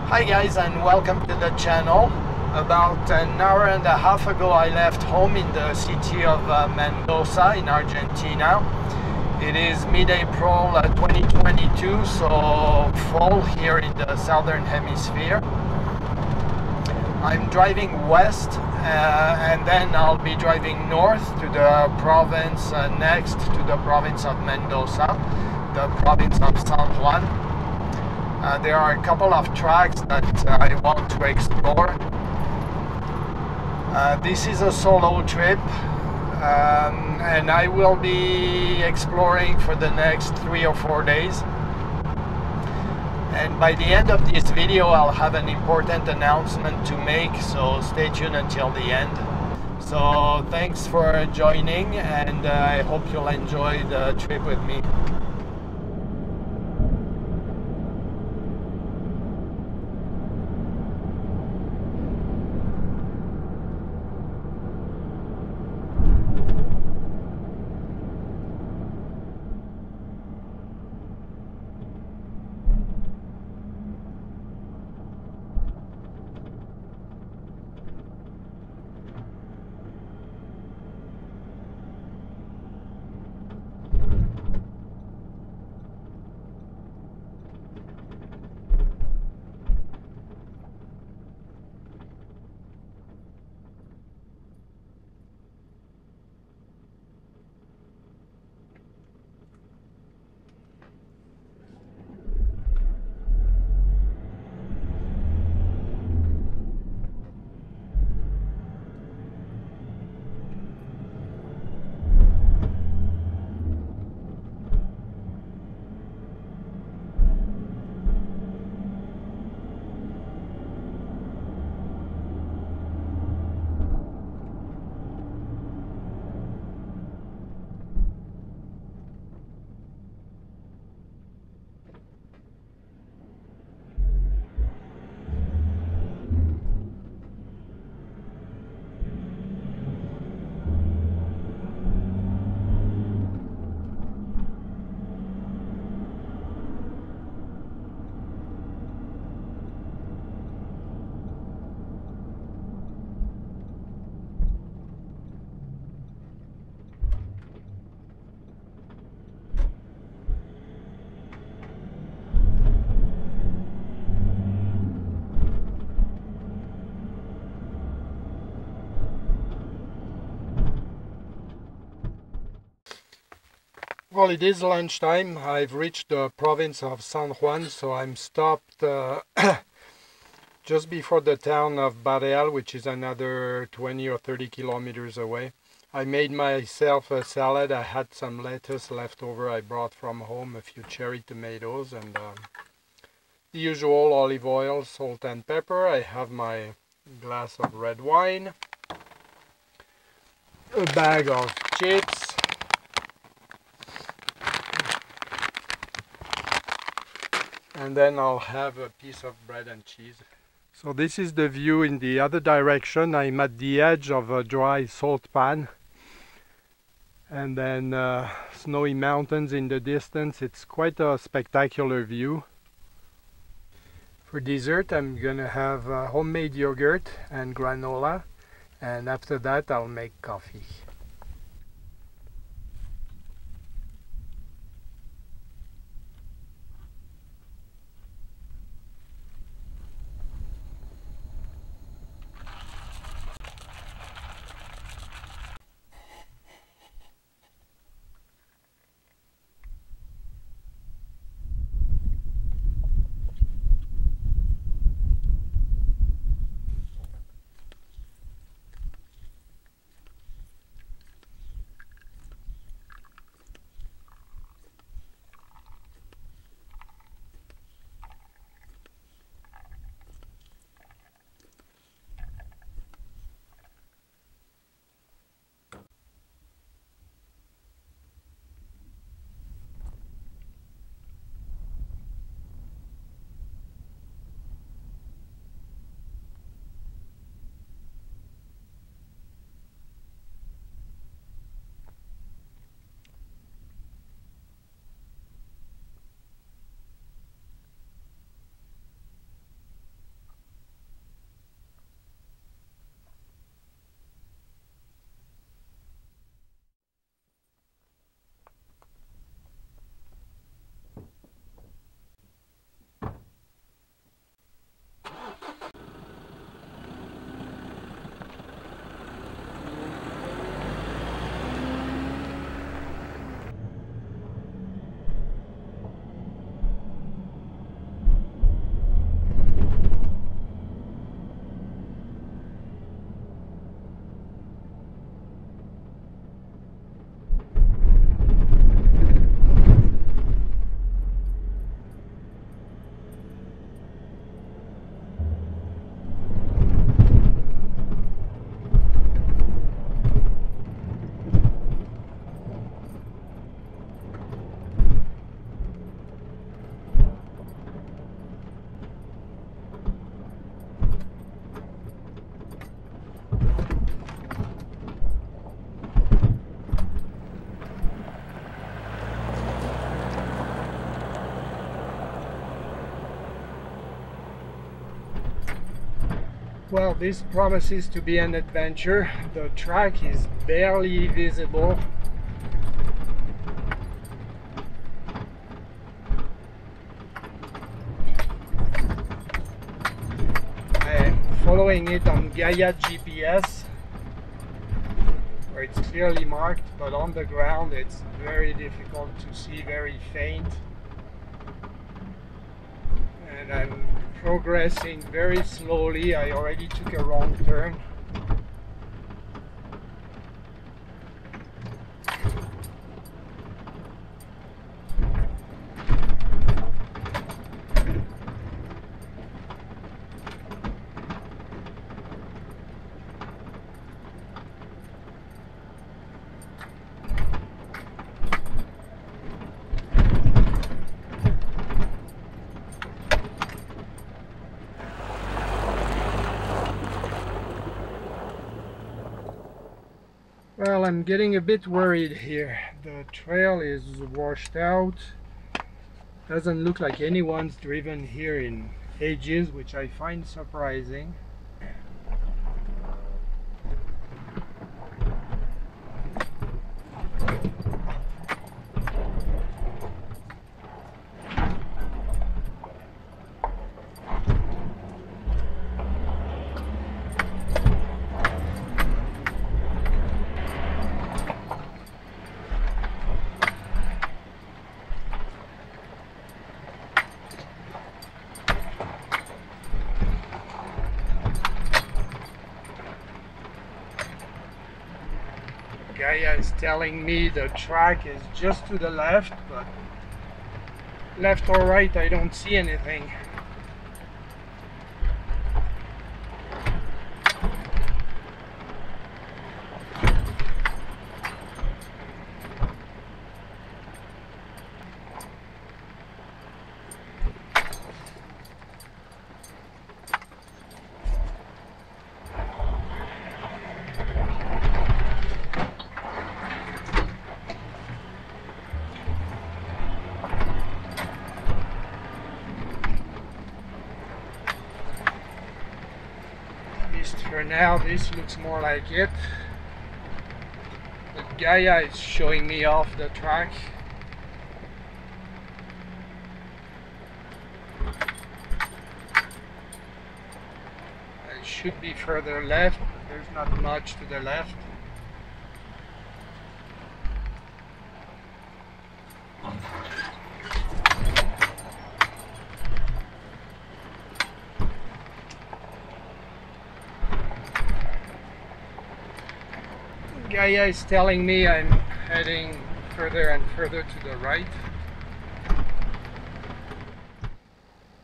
Hi guys, and welcome to the channel. About an hour and a half ago I left home in the city of Mendoza in Argentina. It is mid-April 2022, so fall here in the southern hemisphere. I'm driving west and then I'll be driving north to the province next to the province of Mendoza, the province of San Juan. There are a couple of tracks that I want to explore. This is a solo trip and I will be exploring for the next 3 or 4 days. And by the end of this video I'll have an important announcement to make, so stay tuned until the end. So thanks for joining, and I hope you'll enjoy the trip with me. Well, it is lunchtime. I've reached the province of San Juan, so I'm stopped just before the town of Barreal, which is another 20 or 30 kilometers away. I made myself a salad. I had some lettuce left over I brought from home, a few cherry tomatoes, and the usual olive oil, salt and pepper. I have my glass of red wine, a bag of chips, and then I'll have a piece of bread and cheese. So this is the view in the other direction. I'm at the edge of a dry salt pan, and then snowy mountains in the distance. It's quite a spectacular view. For dessert I'm gonna have homemade yogurt and granola, and after that I'll make coffee. Well, this promises to be an adventure. The track is barely visible. I'm following it on Gaia GPS, where it's clearly marked, but on the ground it's very difficult to see, very faint. And I'm progressing very slowly. I already took a wrong turn. Well, I'm getting a bit worried here. The trail is washed out. Doesn't look like anyone's driven here in ages, which I find surprising. Gaia is telling me the track is just to the left, but left or right I don't see anything. For now, this looks more like it. But Gaia is showing me off the track. I should be further left, but there's not much to the left. Gaia is telling me I'm heading further and further to the right.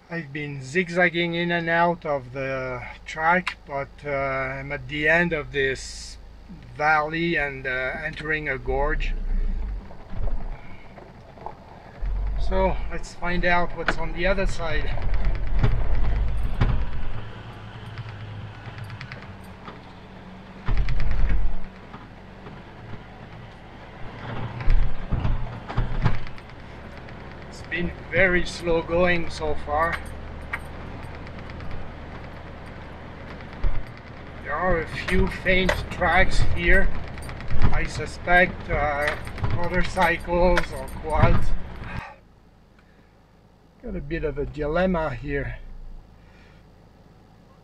I've been zigzagging in and out of the track, but I'm at the end of this valley and entering a gorge. So let's find out what's on the other side. Been very slow going so far. There are a few faint tracks here. I suspect motorcycles or quads. Got a bit of a dilemma here.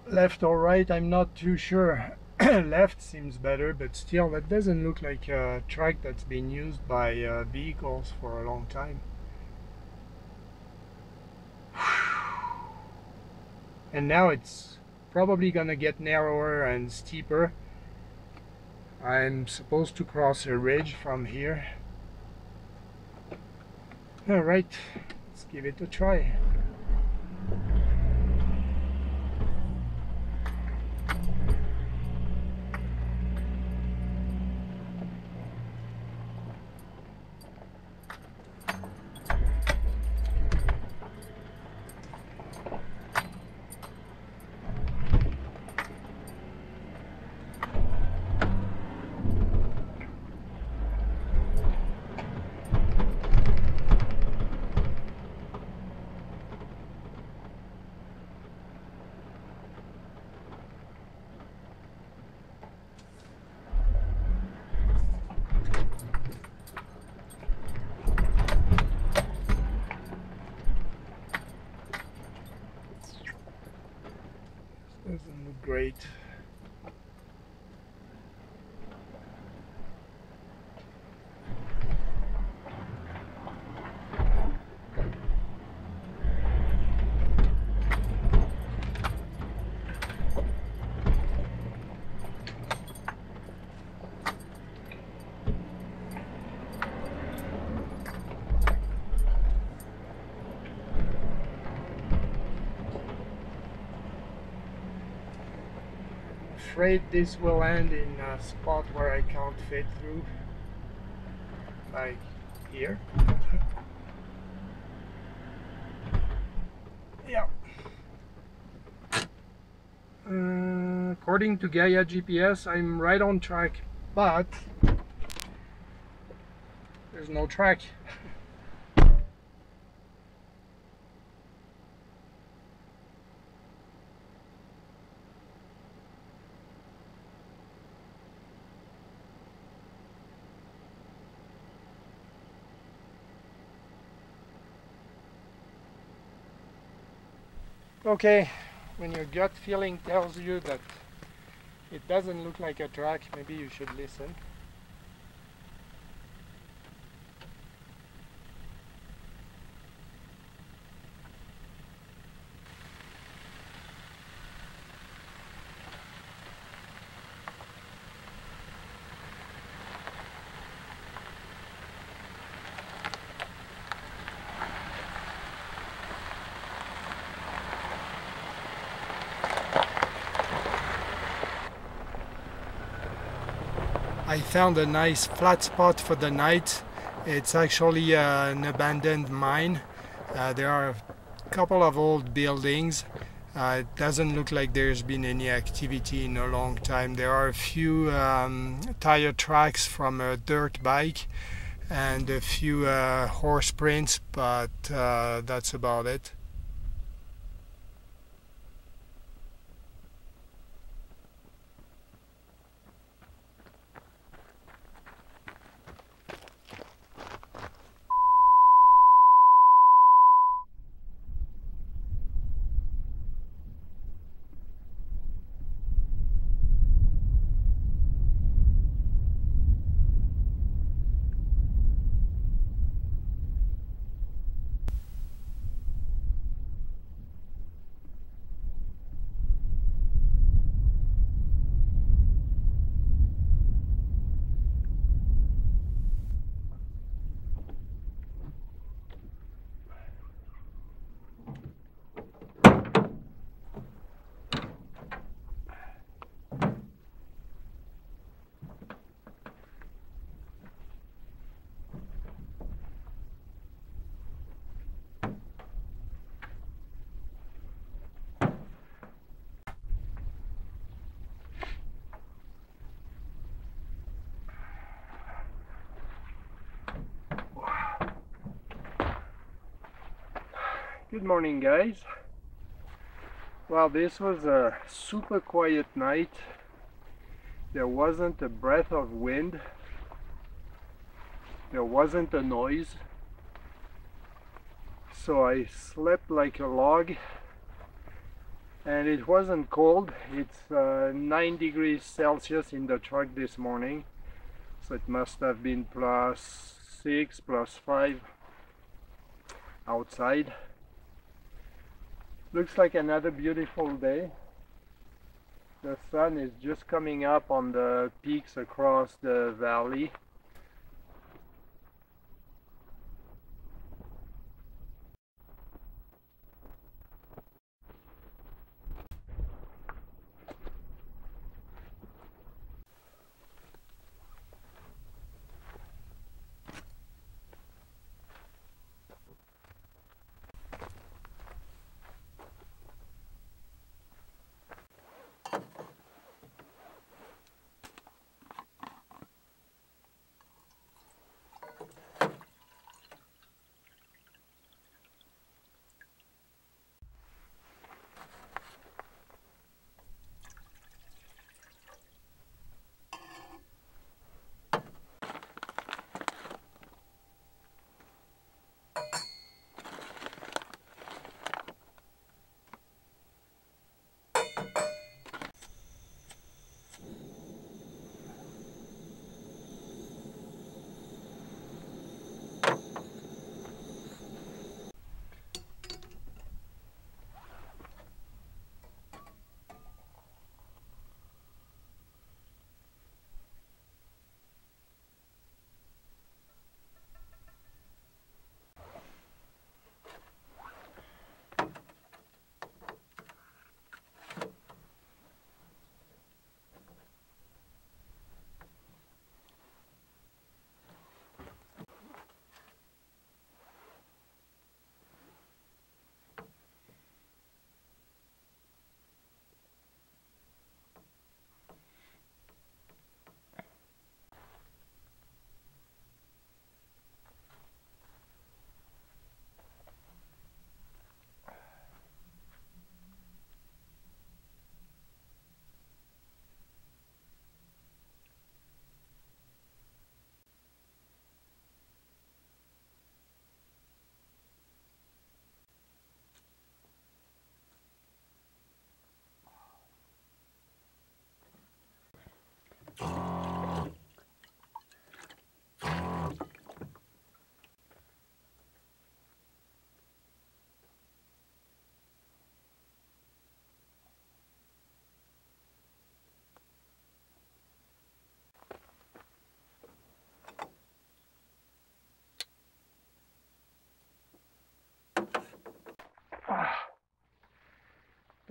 Left or right, I'm not too sure. Left seems better, but still that doesn't look like a track that's been used by vehicles for a long time. And now it's probably gonna get narrower and steeper. I'm supposed to cross a ridge from here. Alright, let's give it a try. Great. Afraid this will end in a spot where I can't fit through, like here. Yeah. According to Gaia GPS, I'm right on track, but there's no track. Okay, when your gut feeling tells you that it doesn't look like a track, maybe you should listen. I found a nice flat spot for the night. It's actually an abandoned mine. There are a couple of old buildings. It doesn't look like there's been any activity in a long time. There are a few tire tracks from a dirt bike and a few horse prints, but that's about it. Good morning, guys. Well, this was a super quiet night. There wasn't a breath of wind. There wasn't a noise. So I slept like a log. And it wasn't cold. It's 9 degrees Celsius in the truck this morning. So it must have been +6, +5 outside. Looks like another beautiful day. The sun is just coming up on the peaks across the valley.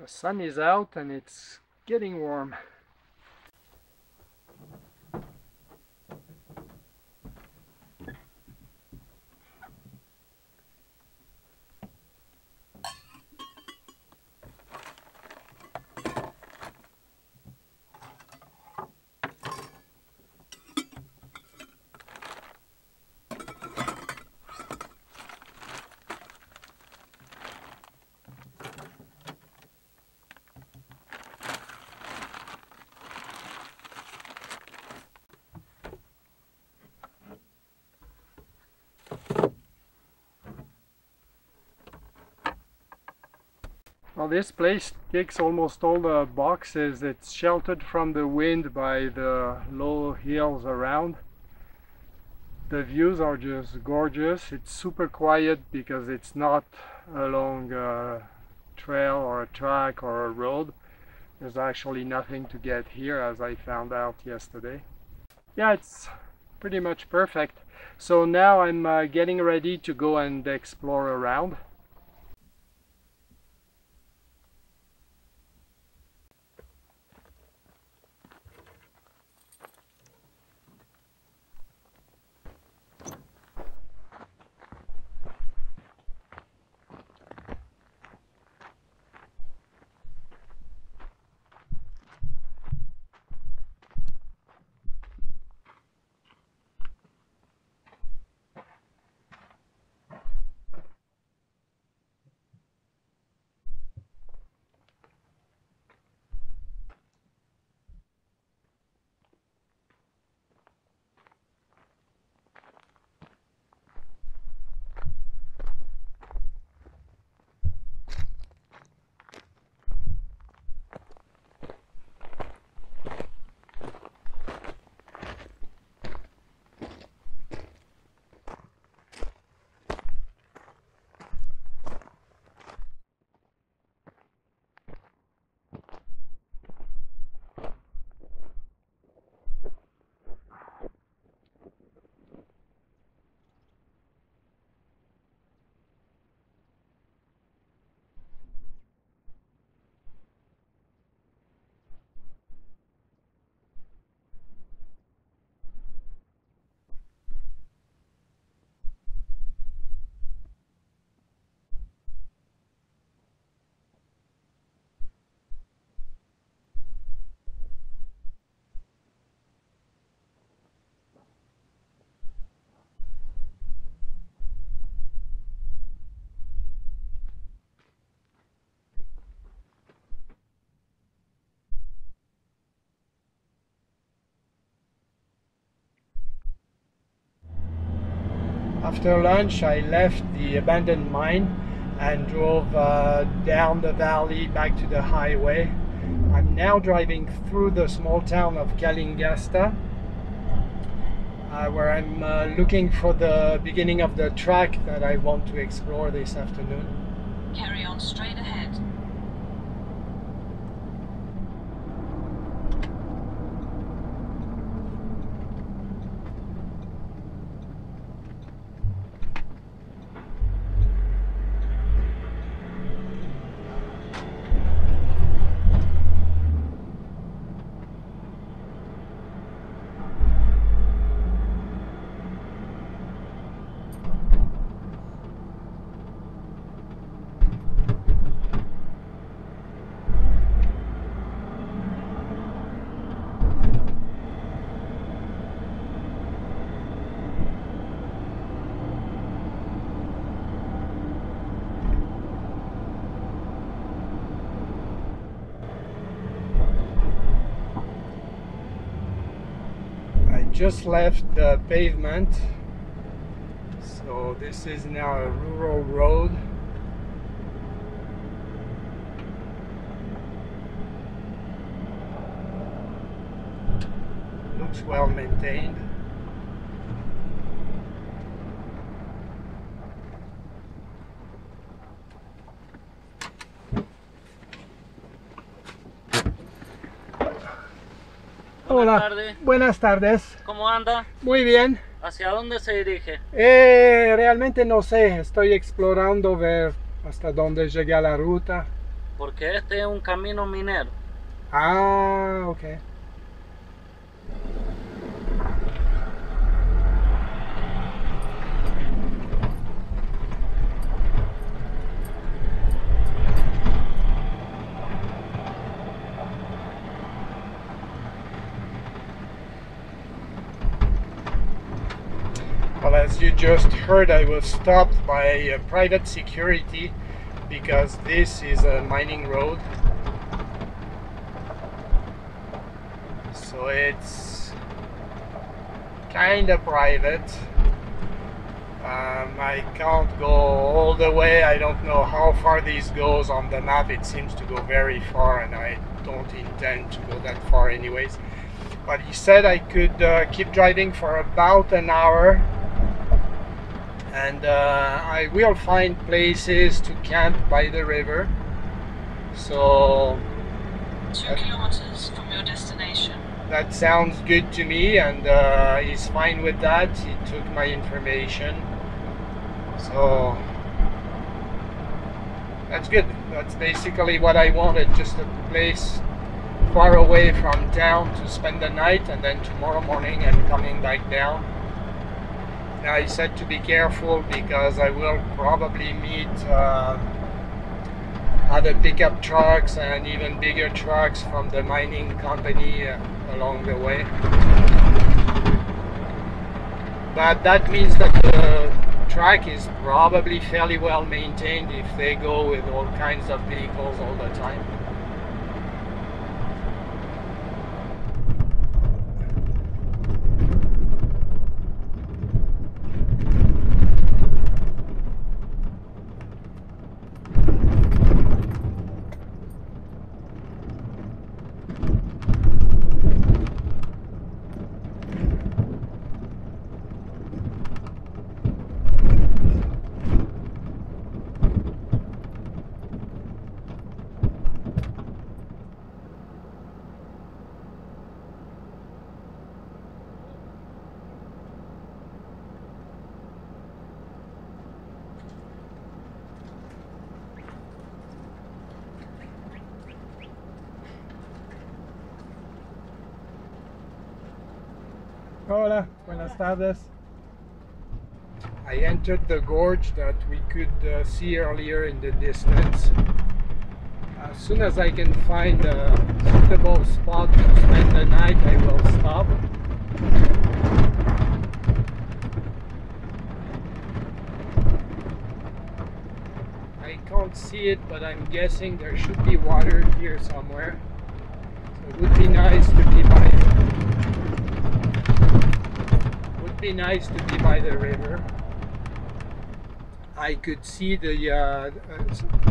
The sun is out and it's getting warm. Well, this place ticks almost all the boxes. It's sheltered from the wind by the low hills around. The views are just gorgeous. It's super quiet because it's not along a trail or a track or a road. There's actually nothing to get here, as I found out yesterday. Yeah, it's pretty much perfect. So now I'm getting ready to go and explore around. After lunch, I left the abandoned mine and drove down the valley back to the highway. I'm now driving through the small town of Calingasta, where I'm looking for the beginning of the track that I want to explore this afternoon. Carry on straight ahead. Just left the pavement, so this is now a rural road. Looks well maintained. Hola, buenas tardes. ¿Cómo anda? Muy bien. ¿Hacia dónde se dirige? Realmente no sé, estoy explorando ver hasta dónde llega la ruta. porque este es un camino minero. Ah, okay. Well, as you just heard, I was stopped by private security because this is a mining road. So it's kind of private. I can't go all the way. I don't know how far this goes on the map. It seems to go very far, and I don't intend to go that far anyways. But he said I could keep driving for about an hour, and I will find places to camp by the river. So 2 kilometers from your destination. that sounds good to me, and he's fine with that. He took my information, so that's good. That's basically what I wanted, just a place far away from town to spend the night, and then tomorrow morning I'm coming back down. Now he said to be careful because I will probably meet other pickup trucks and even bigger trucks from the mining company along the way. But that means that the track is probably fairly well maintained if they go with all kinds of vehicles all the time. Hola, buenas tardes. I entered the gorge that we could see earlier in the distance. As soon as I can find a suitable spot to spend the night, I will stop. I can't see it, but I'm guessing there should be water here somewhere. So it would be nice to be by the river. I could see the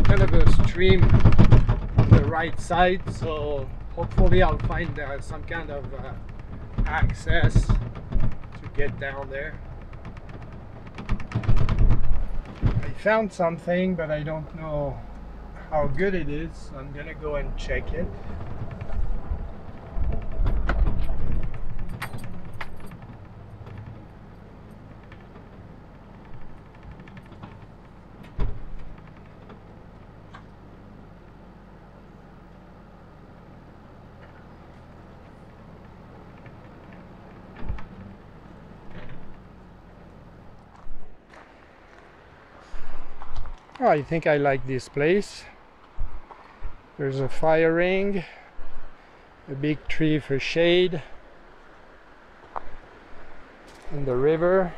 kind of a stream on the right side, so hopefully I'll find some kind of access to get down there. I found something, but I don't know how good it is, so I'm gonna go and check it. Oh, I think I like this place. There's a fire ring, a big tree for shade, and the river.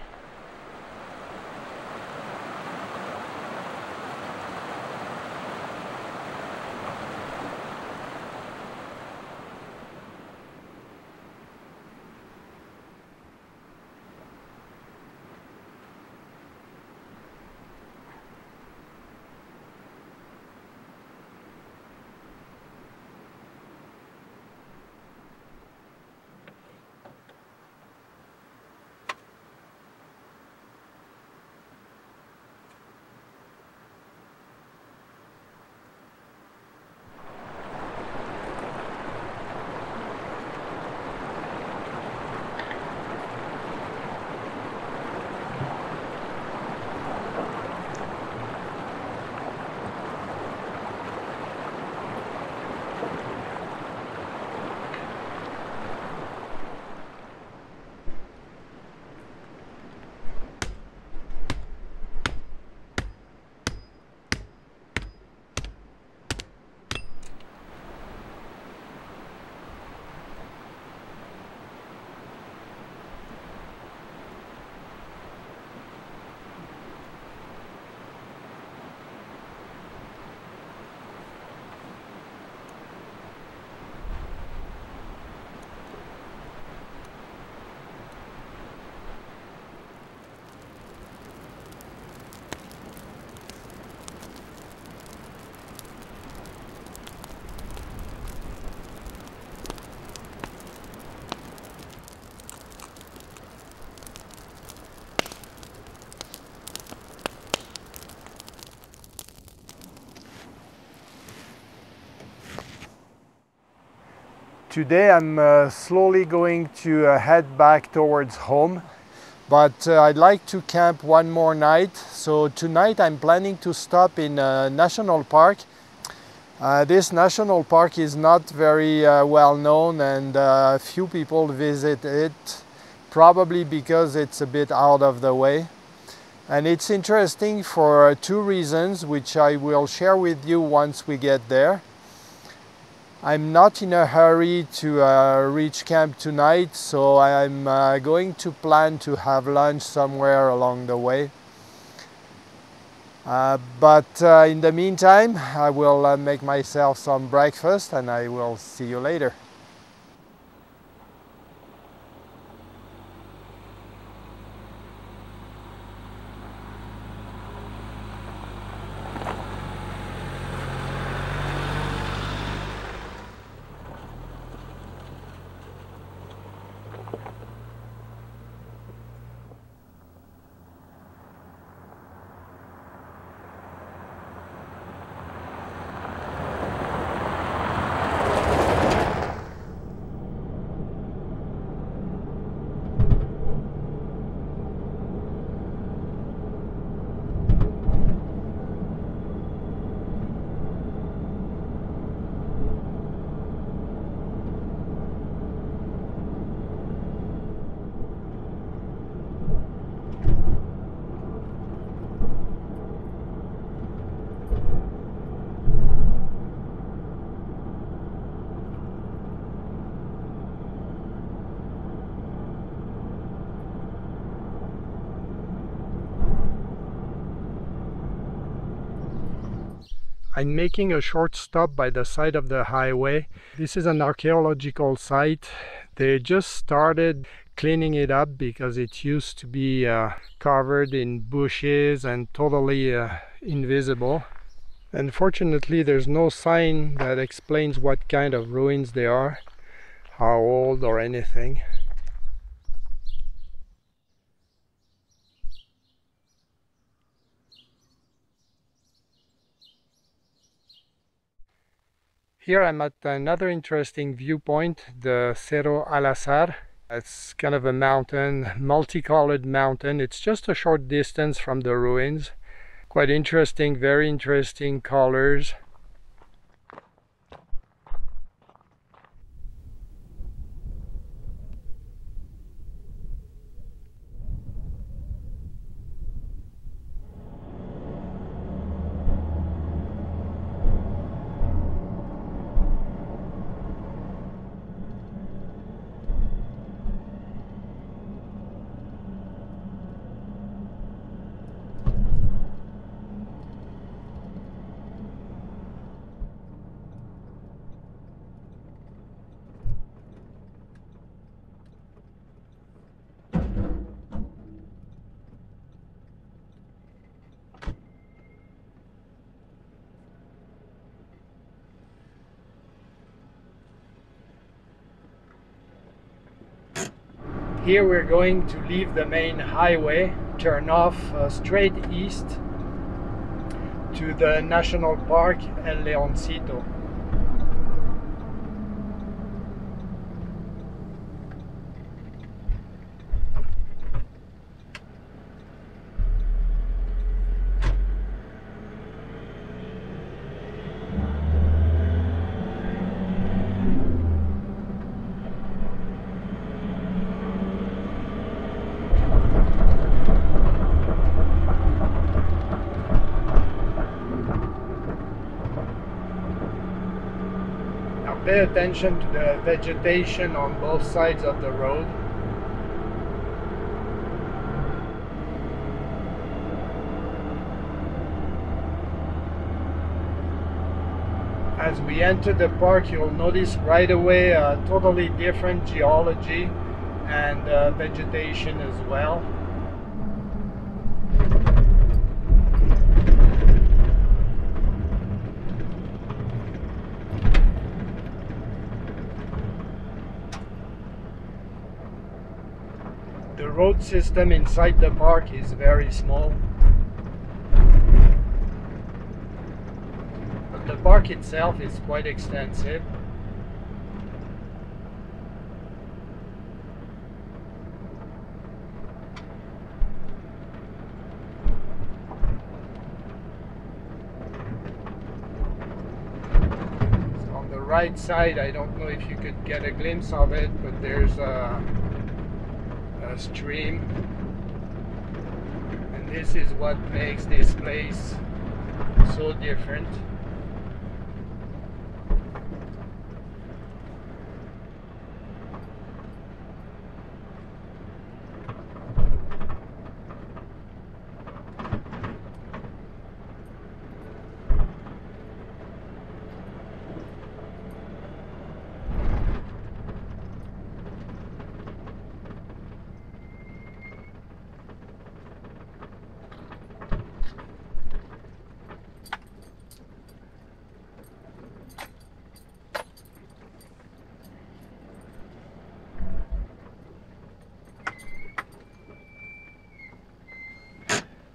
Today I'm slowly going to head back towards home, but I'd like to camp one more night. So tonight I'm planning to stop in a national park. This national park is not very well known, and few people visit it, probably because it's a bit out of the way. And it's interesting for two reasons, which I will share with you once we get there. I'm not in a hurry to reach camp tonight, so I'm going to plan to have lunch somewhere along the way. But in the meantime, I will make myself some breakfast and I will see you later. I'm making a short stop by the side of the highway. This is an archaeological site. They just started cleaning it up because it used to be covered in bushes and totally invisible. Unfortunately, there's no sign that explains what kind of ruins they are, how old or anything. Here I'm at another interesting viewpoint, the Cerro Al Azar. It's kind of a mountain, multicolored mountain. It's just a short distance from the ruins. Quite interesting, very interesting colors. Here we're going to leave the main highway, turn off straight east to the National Park El Leoncito. Pay attention to the vegetation on both sides of the road. As we enter the park, you'll notice right away a totally different geology and vegetation as well. The road system inside the park is very small, but the park itself is quite extensive. right side, I don't know if you could get a glimpse of it, but there's a stream, and this is what makes this place so different.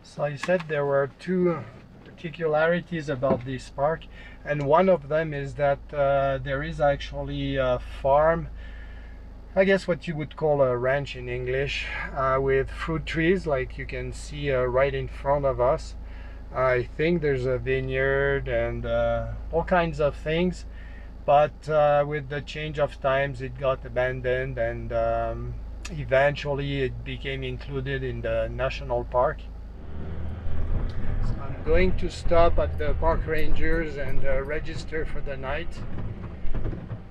So I said there were two particularities about this park, and one of them is that there is actually a farm, I guess what you would call a ranch in English, with fruit trees like you can see right in front of us. I think there's a vineyard and all kinds of things, but with the change of times it got abandoned, and eventually it became included in the national park. So I'm going to stop at the park rangers and register for the night.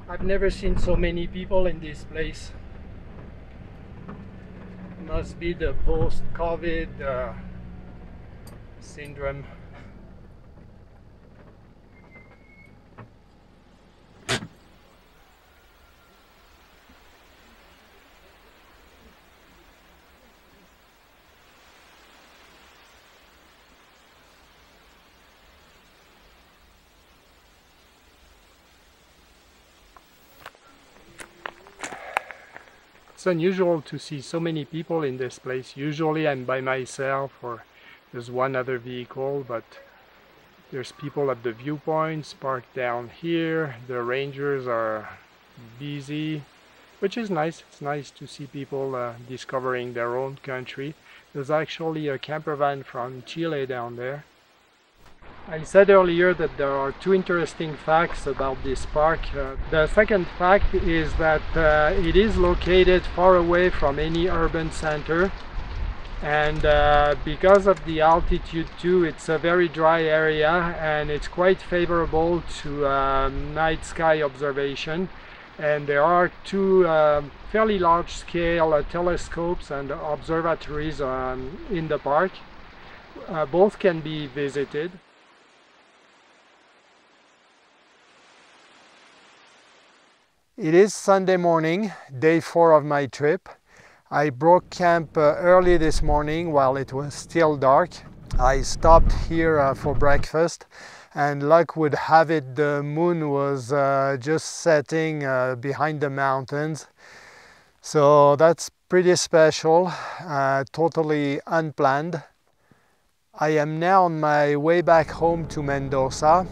I've never seen so many people in this place. Must be the post-COVID syndrome. It's unusual to see so many people in this place. Usually I'm by myself or there's one other vehicle, but there's people at the viewpoints parked down here. The rangers are busy, which is nice. It's nice to see people discovering their own country. There's actually a camper van from Chile down there. I said earlier that there are two interesting facts about this park. The second fact is that it is located far away from any urban center, and because of the altitude too, it's a very dry area and it's quite favorable to night sky observation. And there are two fairly large scale telescopes and observatories in the park. Both can be visited. It is Sunday morning, day 4 of my trip. I broke camp early this morning while it was still dark. I stopped here for breakfast, and luck would have it, the moon was just setting behind the mountains. So that's pretty special, totally unplanned. I am now on my way back home to Mendoza.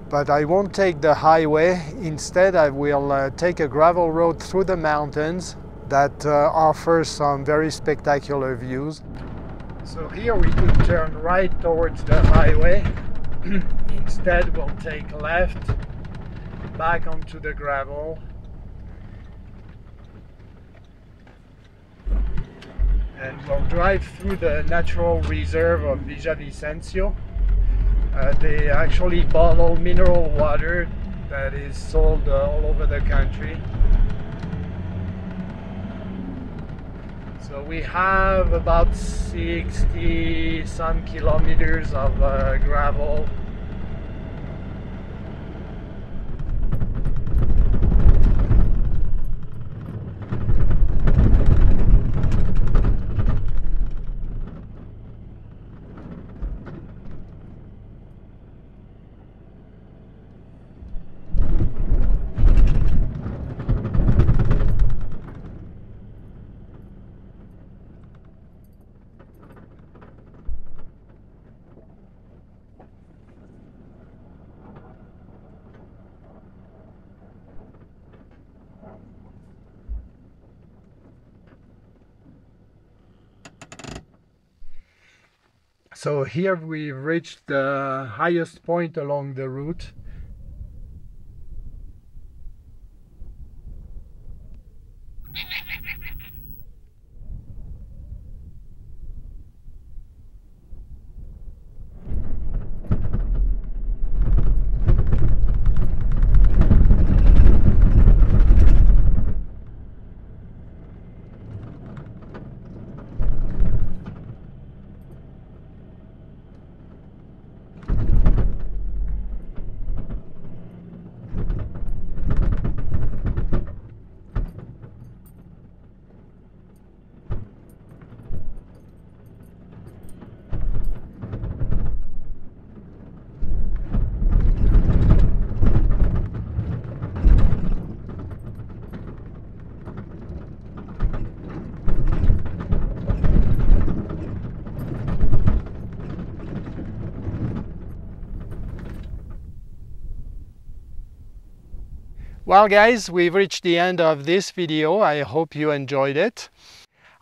But I won't take the highway. Instead, I will take a gravel road through the mountains that offers some very spectacular views. So here we could turn right towards the highway. Instead, we'll take left back onto the gravel. And we'll drive through the natural reserve of Villavicencio. They actually bottle mineral water that is sold all over the country. So we have about 60 some kilometers of gravel. So here we've reached the highest point along the route. Well guys, we've reached the end of this video. I hope you enjoyed it.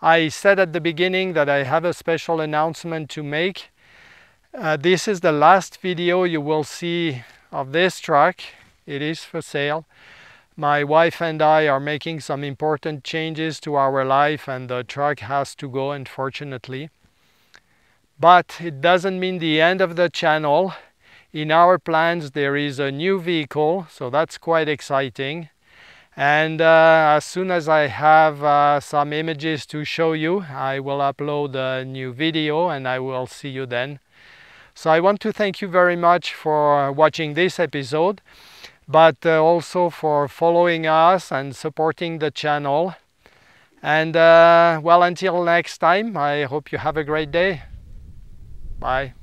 I said at the beginning that I have a special announcement to make. This is the last video you will see of this truck. It is for sale. My wife and I are making some important changes to our life and the truck has to go, unfortunately. But it doesn't mean the end of the channel. In our plans there is a new vehicle, so that's quite exciting. And as soon as I have some images to show you, I will upload a new video and I will see you then. So I want to thank you very much for watching this episode, but also for following us and supporting the channel. And well, until next time, I hope you have a great day. Bye.